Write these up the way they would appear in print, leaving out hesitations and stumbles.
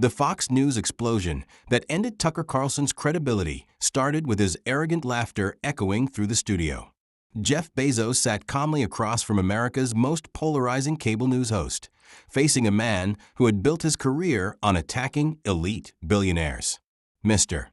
The Fox News explosion that ended Tucker Carlson's credibility started with his arrogant laughter echoing through the studio. Jeff Bezos sat calmly across from America's most polarizing cable news host, facing a man who had built his career on attacking elite billionaires. Mr.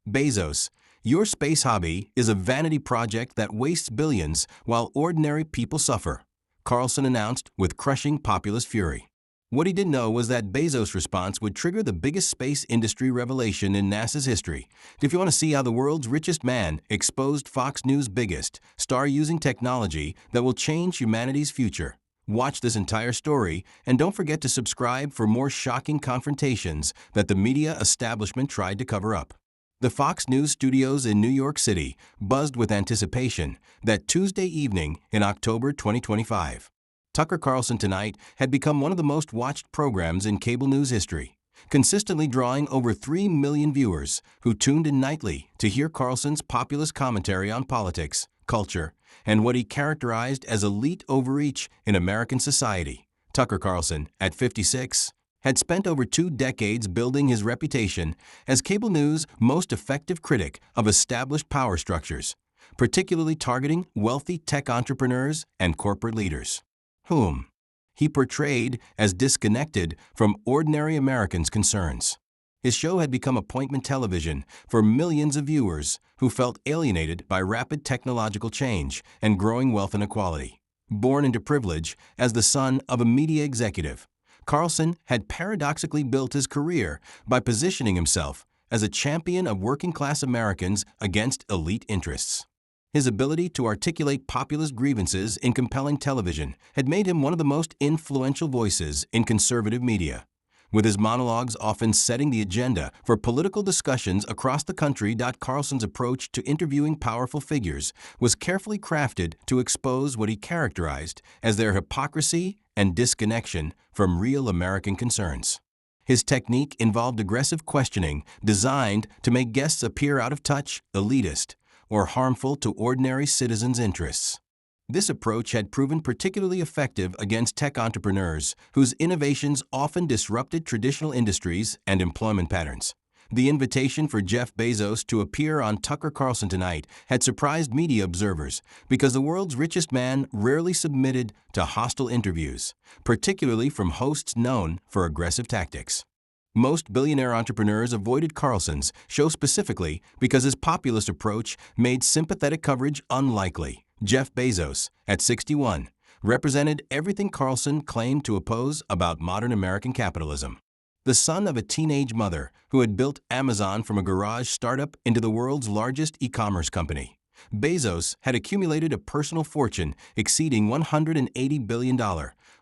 Bezos, your space hobby is a vanity project that wastes billions while ordinary people suffer, Carlson announced with crushing populist fury. What he didn't know was that Bezos' response would trigger the biggest space industry revelation in NASA's history. If you want to see how the world's richest man exposed Fox News' biggest star-using technology that will change humanity's future, watch this entire story and don't forget to subscribe for more shocking confrontations that the media establishment tried to cover up. The Fox News studios in New York City buzzed with anticipation that Tuesday evening in October 2025. Tucker Carlson Tonight had become one of the most watched programs in cable news history, consistently drawing over 3 million viewers who tuned in nightly to hear Carlson's populist commentary on politics, culture, and what he characterized as elite overreach in American society. Tucker Carlson, at 56, had spent over 2 decades building his reputation as cable news' most effective critic of established power structures, particularly targeting wealthy tech entrepreneurs and corporate leaders, whom he portrayed as disconnected from ordinary Americans' concerns. His show had become appointment television for millions of viewers who felt alienated by rapid technological change and growing wealth inequality. Born into privilege as the son of a media executive, Carlson had paradoxically built his career by positioning himself as a champion of working-class Americans against elite interests. His ability to articulate populist grievances in compelling television had made him one of the most influential voices in conservative media, with his monologues often setting the agenda for political discussions across the country. Carlson's approach to interviewing powerful figures was carefully crafted to expose what he characterized as their hypocrisy and disconnection from real American concerns. His technique involved aggressive questioning designed to make guests appear out of touch, elitist, or harmful to ordinary citizens' interests. This approach had proven particularly effective against tech entrepreneurs whose innovations often disrupted traditional industries and employment patterns. The invitation for Jeff Bezos to appear on Tucker Carlson Tonight had surprised media observers because the world's richest man rarely submitted to hostile interviews, particularly from hosts known for aggressive tactics. Most billionaire entrepreneurs avoided Carlson's show specifically because his populist approach made sympathetic coverage unlikely. Jeff Bezos, at 61, represented everything Carlson claimed to oppose about modern American capitalism. The son of a teenage mother who had built Amazon from a garage startup into the world's largest e-commerce company, Bezos had accumulated a personal fortune exceeding $180 billion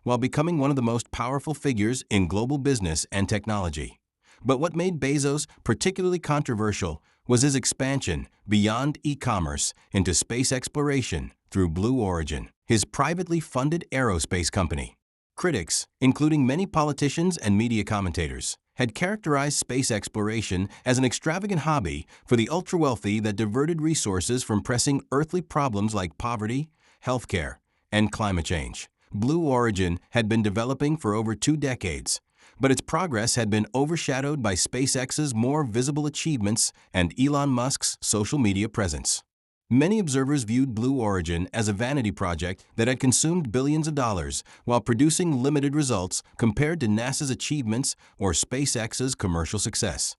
while becoming one of the most powerful figures in global business and technology. But what made Bezos particularly controversial was his expansion beyond e-commerce into space exploration through Blue Origin, his privately funded aerospace company. Critics, including many politicians and media commentators, had characterized space exploration as an extravagant hobby for the ultra-wealthy that diverted resources from pressing earthly problems like poverty, healthcare, and climate change. Blue Origin had been developing for over 2 decades, but its progress had been overshadowed by SpaceX's more visible achievements and Elon Musk's social media presence. Many observers viewed Blue Origin as a vanity project that had consumed billions of dollars while producing limited results compared to NASA's achievements or SpaceX's commercial success.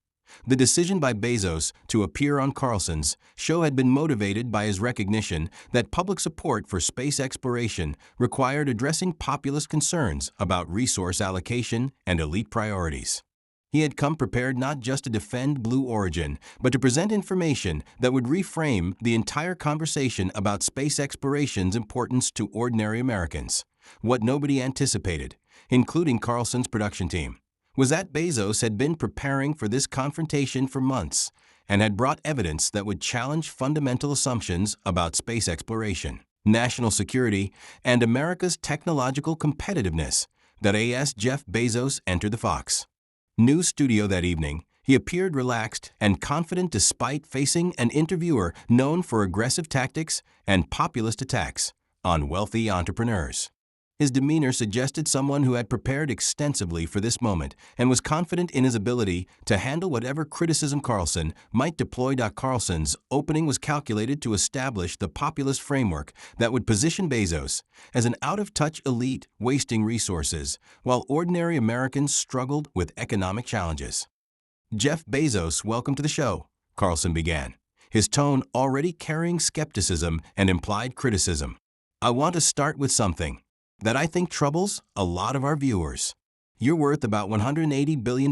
The decision by Bezos to appear on Carlson's show had been motivated by his recognition that public support for space exploration required addressing populist concerns about resource allocation and elite priorities. He had come prepared not just to defend Blue Origin, but to present information that would reframe the entire conversation about space exploration's importance to ordinary Americans. What nobody anticipated, including Carlson's production team, was that Bezos had been preparing for this confrontation for months and had brought evidence that would challenge fundamental assumptions about space exploration, national security, and America's technological competitiveness. As Jeff Bezos entered the Fox News studio that evening, he appeared relaxed and confident despite facing an interviewer known for aggressive tactics and populist attacks on wealthy entrepreneurs. His demeanor suggested someone who had prepared extensively for this moment and was confident in his ability to handle whatever criticism Carlson might deploy. Carlson's opening was calculated to establish the populist framework that would position Bezos as an out-of-touch elite wasting resources, while ordinary Americans struggled with economic challenges. "Jeff Bezos, welcome to the show," Carlson began, his tone already carrying skepticism and implied criticism. "I want to start with something that I think troubles a lot of our viewers. You're worth about $180 billion,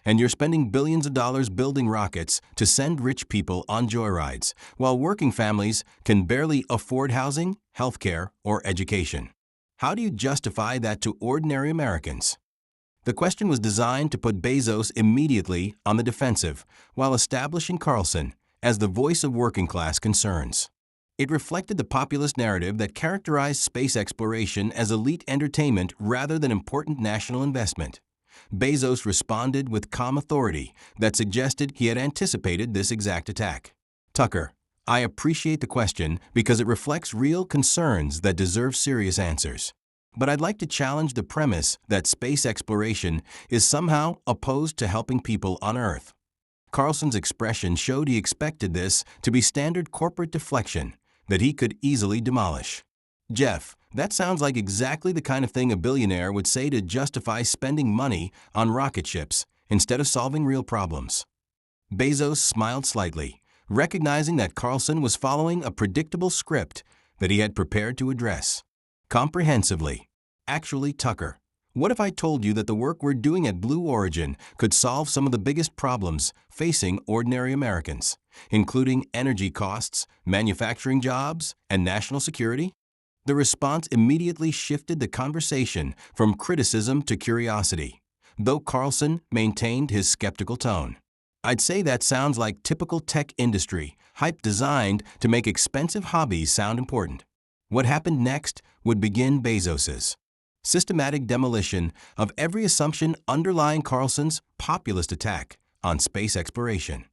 and you're spending billions of dollars building rockets to send rich people on joyrides, while working families can barely afford housing, healthcare, or education. How do you justify that to ordinary Americans?" The question was designed to put Bezos immediately on the defensive, while establishing Carlson as the voice of working-class concerns. It reflected the populist narrative that characterized space exploration as elite entertainment rather than important national investment. Bezos responded with calm authority that suggested he had anticipated this exact attack. "Tucker, I appreciate the question because it reflects real concerns that deserve serious answers. But I'd like to challenge the premise that space exploration is somehow opposed to helping people on Earth." Carlson's expression showed he expected this to be standard corporate deflection that he could easily demolish. "Jeff, that sounds like exactly the kind of thing a billionaire would say to justify spending money on rocket ships instead of solving real problems." Bezos smiled slightly, recognizing that Carlson was following a predictable script that he had prepared to address comprehensively. "Actually, Tucker, what if I told you that the work we're doing at Blue Origin could solve some of the biggest problems facing ordinary Americans, including energy costs, manufacturing jobs, and national security?" The response immediately shifted the conversation from criticism to curiosity, though Carlson maintained his skeptical tone. "I'd say that sounds like typical tech industry, hype designed to make expensive hobbies sound important." What happened next would begin Bezos's systematic demolition of every assumption underlying Carlson's populist attack on space exploration.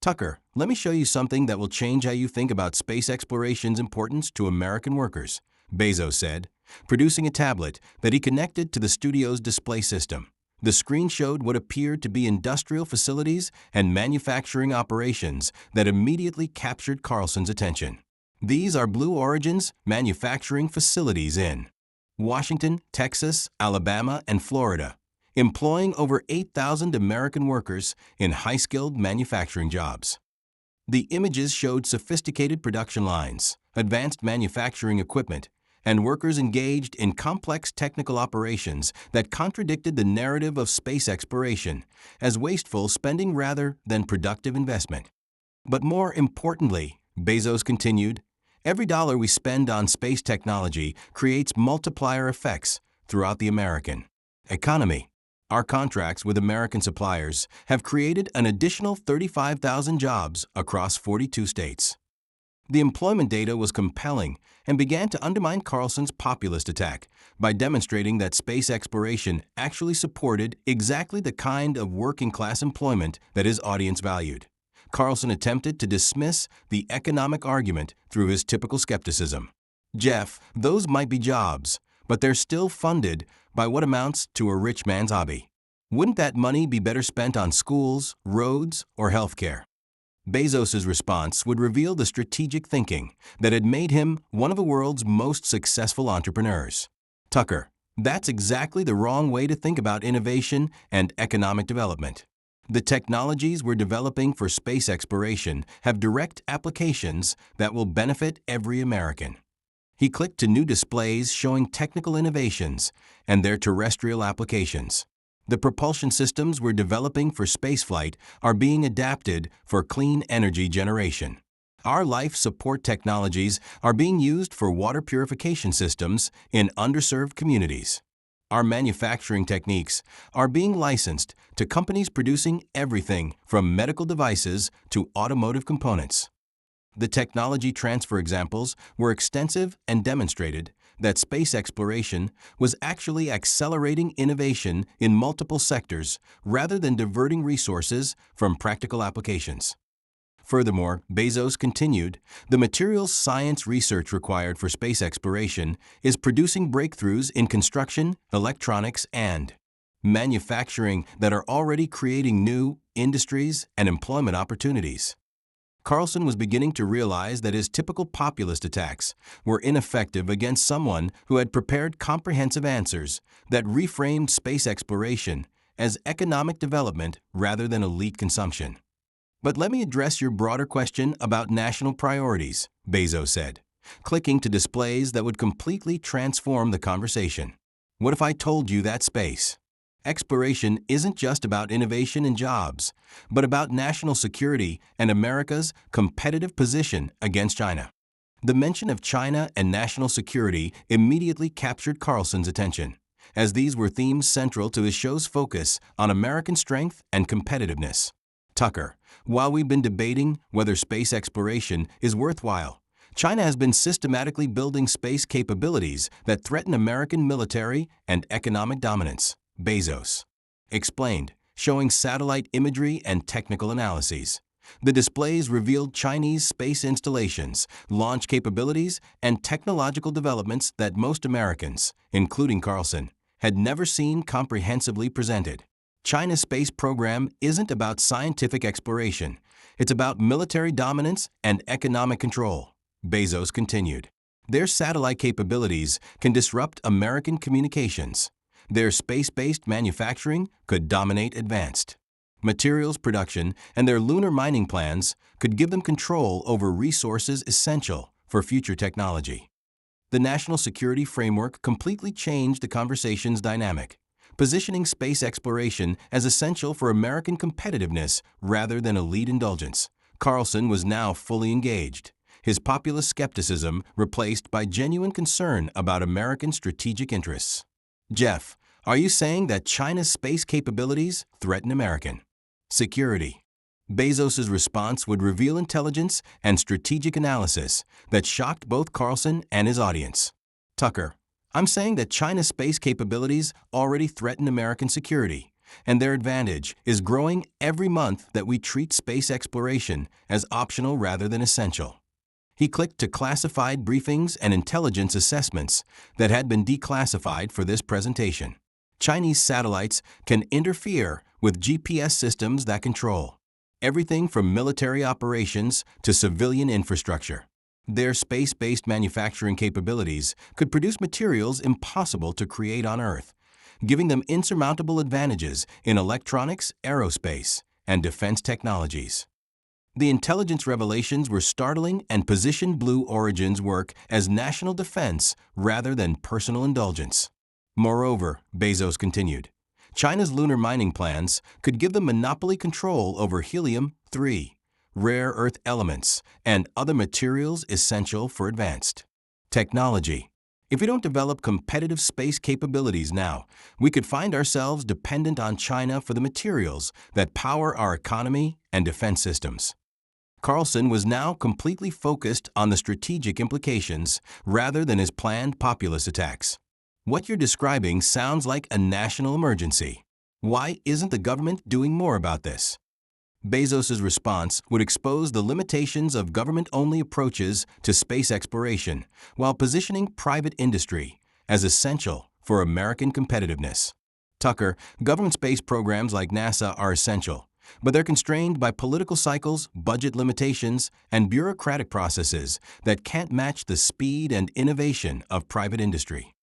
"Tucker, let me show you something that will change how you think about space exploration's importance to American workers," Bezos said, producing a tablet that he connected to the studio's display system. The screen showed what appeared to be industrial facilities and manufacturing operations that immediately captured Carlson's attention. "These are Blue Origin's manufacturing facilities in Washington, Texas, Alabama, and Florida, employing over 8,000 American workers in high-skilled manufacturing jobs." The images showed sophisticated production lines, advanced manufacturing equipment, and workers engaged in complex technical operations that contradicted the narrative of space exploration as wasteful spending rather than productive investment. "But more importantly," Bezos continued, "every dollar we spend on space technology creates multiplier effects throughout the American economy. Our contracts with American suppliers have created an additional 35,000 jobs across 42 states." The employment data was compelling and began to undermine Carlson's populist attack by demonstrating that space exploration actually supported exactly the kind of working-class employment that his audience valued. Carlson attempted to dismiss the economic argument through his typical skepticism. "Jeff, those might be jobs, but they're still funded by what amounts to a rich man's hobby. Wouldn't that money be better spent on schools, roads, or healthcare?" Bezos' response would reveal the strategic thinking that had made him one of the world's most successful entrepreneurs. "Tucker, that's exactly the wrong way to think about innovation and economic development. The technologies we're developing for space exploration have direct applications that will benefit every American." He clicked to new displays showing technical innovations and their terrestrial applications. "The propulsion systems we're developing for spaceflight are being adapted for clean energy generation. Our life support technologies are being used for water purification systems in underserved communities. Our manufacturing techniques are being licensed to companies producing everything from medical devices to automotive components." The technology transfer examples were extensive and demonstrated that space exploration was actually accelerating innovation in multiple sectors rather than diverting resources from practical applications. Furthermore, Bezos continued, the materials science research required for space exploration is producing breakthroughs in construction, electronics, and manufacturing that are already creating new industries and employment opportunities. Carlson was beginning to realize that his typical populist attacks were ineffective against someone who had prepared comprehensive answers that reframed space exploration as economic development rather than elite consumption. But let me address your broader question about national priorities, Bezos said, clicking to displays that would completely transform the conversation. What if I told you that space exploration isn't just about innovation and jobs, but about national security and America's competitive position against China? The mention of China and national security immediately captured Carlson's attention, as these were themes central to his show's focus on American strength and competitiveness. Tucker, while we've been debating whether space exploration is worthwhile, China has been systematically building space capabilities that threaten American military and economic dominance, Bezos explained, showing satellite imagery and technical analyses. The displays revealed Chinese space installations, launch capabilities, and technological developments that most Americans, including Carlson, had never seen comprehensively presented. China's space program isn't about scientific exploration. It's about military dominance and economic control, Bezos continued. Their satellite capabilities can disrupt American communications. Their space-based manufacturing could dominate advanced materials production, and their lunar mining plans could give them control over resources essential for future technology. The national security framework completely changed the conversation's dynamic, positioning space exploration as essential for American competitiveness rather than elite indulgence. Carlson was now fully engaged, his populist skepticism replaced by genuine concern about American strategic interests. Jeff, are you saying that China's space capabilities threaten American security? Bezos' response would reveal intelligence and strategic analysis that shocked both Carlson and his audience. Tucker, I'm saying that China's space capabilities already threaten American security, and their advantage is growing every month that we treat space exploration as optional rather than essential. He clicked to classified briefings and intelligence assessments that had been declassified for this presentation. Chinese satellites can interfere with GPS systems that control everything from military operations to civilian infrastructure. Their space-based manufacturing capabilities could produce materials impossible to create on Earth, giving them insurmountable advantages in electronics, aerospace, and defense technologies. The intelligence revelations were startling and positioned Blue Origin's work as national defense rather than personal indulgence. Moreover, Bezos continued, China's lunar mining plans could give them monopoly control over helium-3, rare earth elements, and other materials essential for advanced technology. If we don't develop competitive space capabilities now, we could find ourselves dependent on China for the materials that power our economy and defense systems. Carlson was now completely focused on the strategic implications rather than his planned populist attacks. What you're describing sounds like a national emergency. Why isn't the government doing more about this? Bezos' response would expose the limitations of government-only approaches to space exploration while positioning private industry as essential for American competitiveness. Tucker, government space programs like NASA are essential, but they're constrained by political cycles, budget limitations, and bureaucratic processes that can't match the speed and innovation of private industry.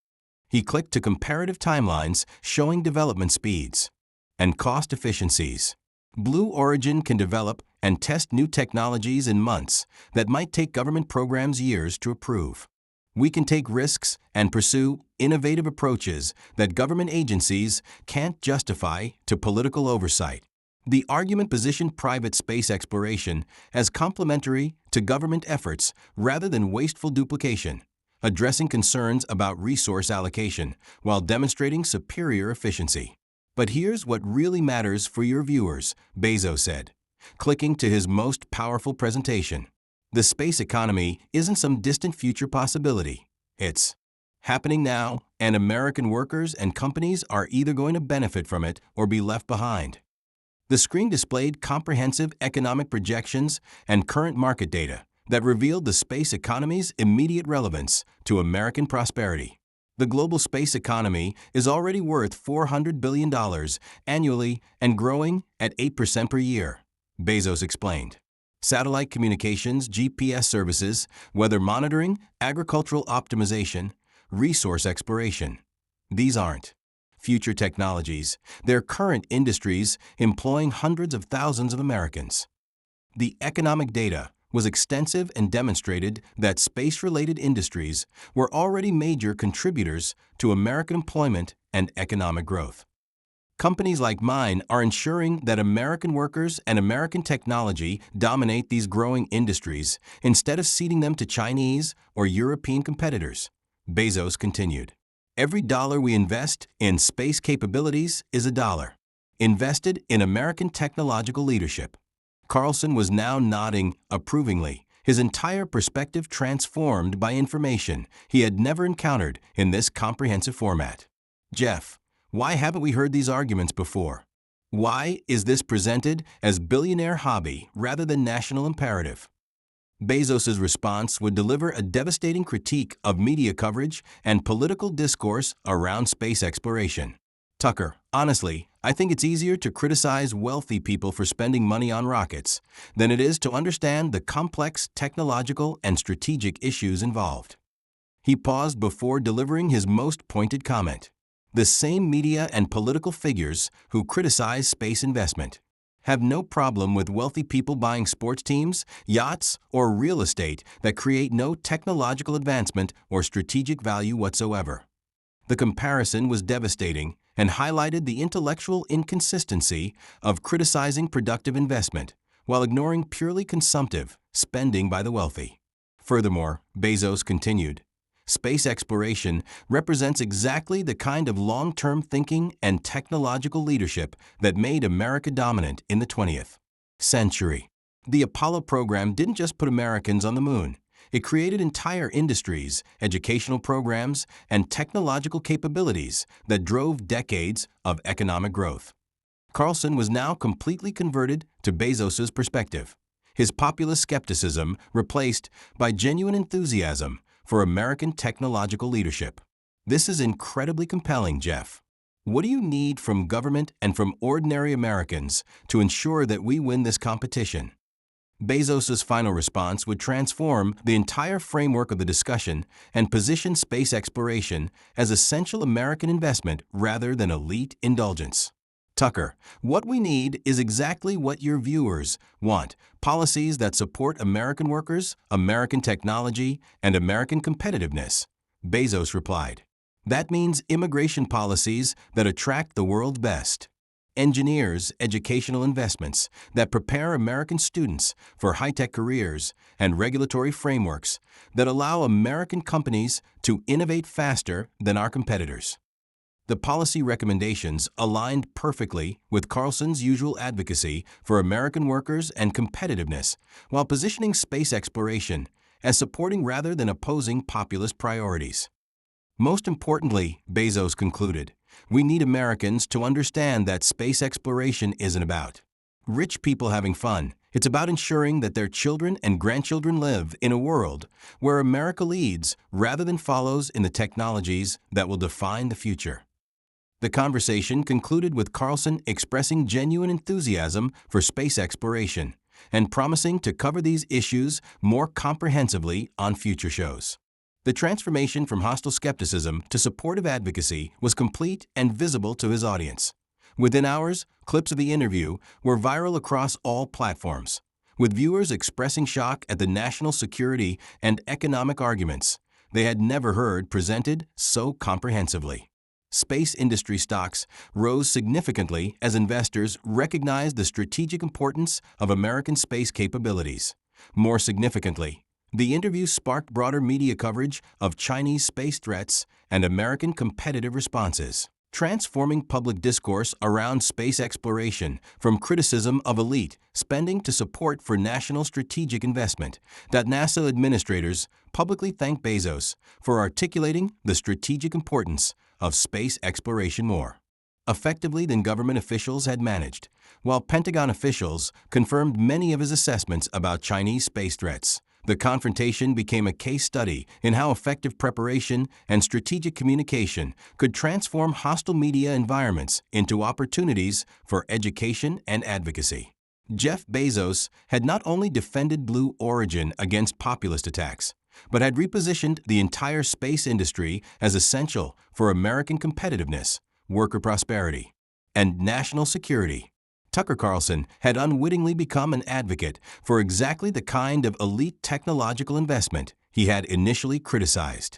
He clicked to comparative timelines showing development speeds and cost efficiencies. Blue Origin can develop and test new technologies in months that might take government programs years to approve. We can take risks and pursue innovative approaches that government agencies can't justify to political oversight. The argument positioned private space exploration as complementary to government efforts rather than wasteful duplication, addressing concerns about resource allocation while demonstrating superior efficiency. But here's what really matters for your viewers, Bezos said, clicking to his most powerful presentation. The space economy isn't some distant future possibility. It's happening now, and American workers and companies are either going to benefit from it or be left behind. The screen displayed comprehensive economic projections and current market data that revealed the space economy's immediate relevance to American prosperity. The global space economy is already worth $400 billion annually and growing at 8% per year, Bezos explained. Satellite communications, GPS services, weather monitoring, agricultural optimization, resource exploration. These aren't future technologies. They're current industries employing hundreds of thousands of Americans. The economic data was extensive and demonstrated that space-related industries were already major contributors to American employment and economic growth. Companies like mine are ensuring that American workers and American technology dominate these growing industries instead of ceding them to Chinese or European competitors, Bezos continued. Every dollar we invest in space capabilities is a dollar invested in American technological leadership. Carlson was now nodding approvingly, his entire perspective transformed by information he had never encountered in this comprehensive format. Jeff, why haven't we heard these arguments before? Why is this presented as billionaire hobby rather than national imperative? Bezos' response would deliver a devastating critique of media coverage and political discourse around space exploration. Tucker, honestly, I think it's easier to criticize wealthy people for spending money on rockets than it is to understand the complex technological and strategic issues involved. He paused before delivering his most pointed comment. The same media and political figures who criticize space investment have no problem with wealthy people buying sports teams, yachts, or real estate that create no technological advancement or strategic value whatsoever. The comparison was devastating and highlighted the intellectual inconsistency of criticizing productive investment while ignoring purely consumptive spending by the wealthy. Furthermore, Bezos continued, space exploration represents exactly the kind of long-term thinking and technological leadership that made America dominant in the 20th century. The Apollo program didn't just put Americans on the moon. It created entire industries, educational programs, and technological capabilities that drove decades of economic growth. Carlson was now completely converted to Bezos' perspective, his populist skepticism replaced by genuine enthusiasm for American technological leadership. This is incredibly compelling, Jeff. What do you need from government and from ordinary Americans to ensure that we win this competition? Bezos' final response would transform the entire framework of the discussion and position space exploration as essential American investment rather than elite indulgence. Tucker, what we need is exactly what your viewers want: policies that support American workers, American technology, and American competitiveness. Bezos replied. That means immigration policies that attract the world's best. Engineers, educational investments that prepare American students for high-tech careers, and regulatory frameworks that allow American companies to innovate faster than our competitors. The policy recommendations aligned perfectly with Carlson's usual advocacy for American workers and competitiveness, while positioning space exploration as supporting rather than opposing populist priorities. Most importantly, Bezos concluded, we need Americans to understand that space exploration isn't about rich people having fun. It's about ensuring that their children and grandchildren live in a world where America leads rather than follows in the technologies that will define the future. The conversation concluded with Carlson expressing genuine enthusiasm for space exploration and promising to cover these issues more comprehensively on future shows. The transformation from hostile skepticism to supportive advocacy was complete and visible to his audience. Within hours, clips of the interview were viral across all platforms, with viewers expressing shock at the national security and economic arguments they had never heard presented so comprehensively. Space industry stocks rose significantly as investors recognized the strategic importance of American space capabilities. More significantly, the interview sparked broader media coverage of Chinese space threats and American competitive responses, transforming public discourse around space exploration from criticism of elite spending to support for national strategic investment. NASA administrators publicly thanked Bezos for articulating the strategic importance of space exploration more. effectively than government officials had managed, while Pentagon officials confirmed many of his assessments about Chinese space threats. The confrontation became a case study in how effective preparation and strategic communication could transform hostile media environments into opportunities for education and advocacy. Jeff Bezos had not only defended Blue Origin against populist attacks, but had repositioned the entire space industry as essential for American competitiveness, worker prosperity, and national security. Tucker Carlson had unwittingly become an advocate for exactly the kind of elite technological investment he had initially criticized.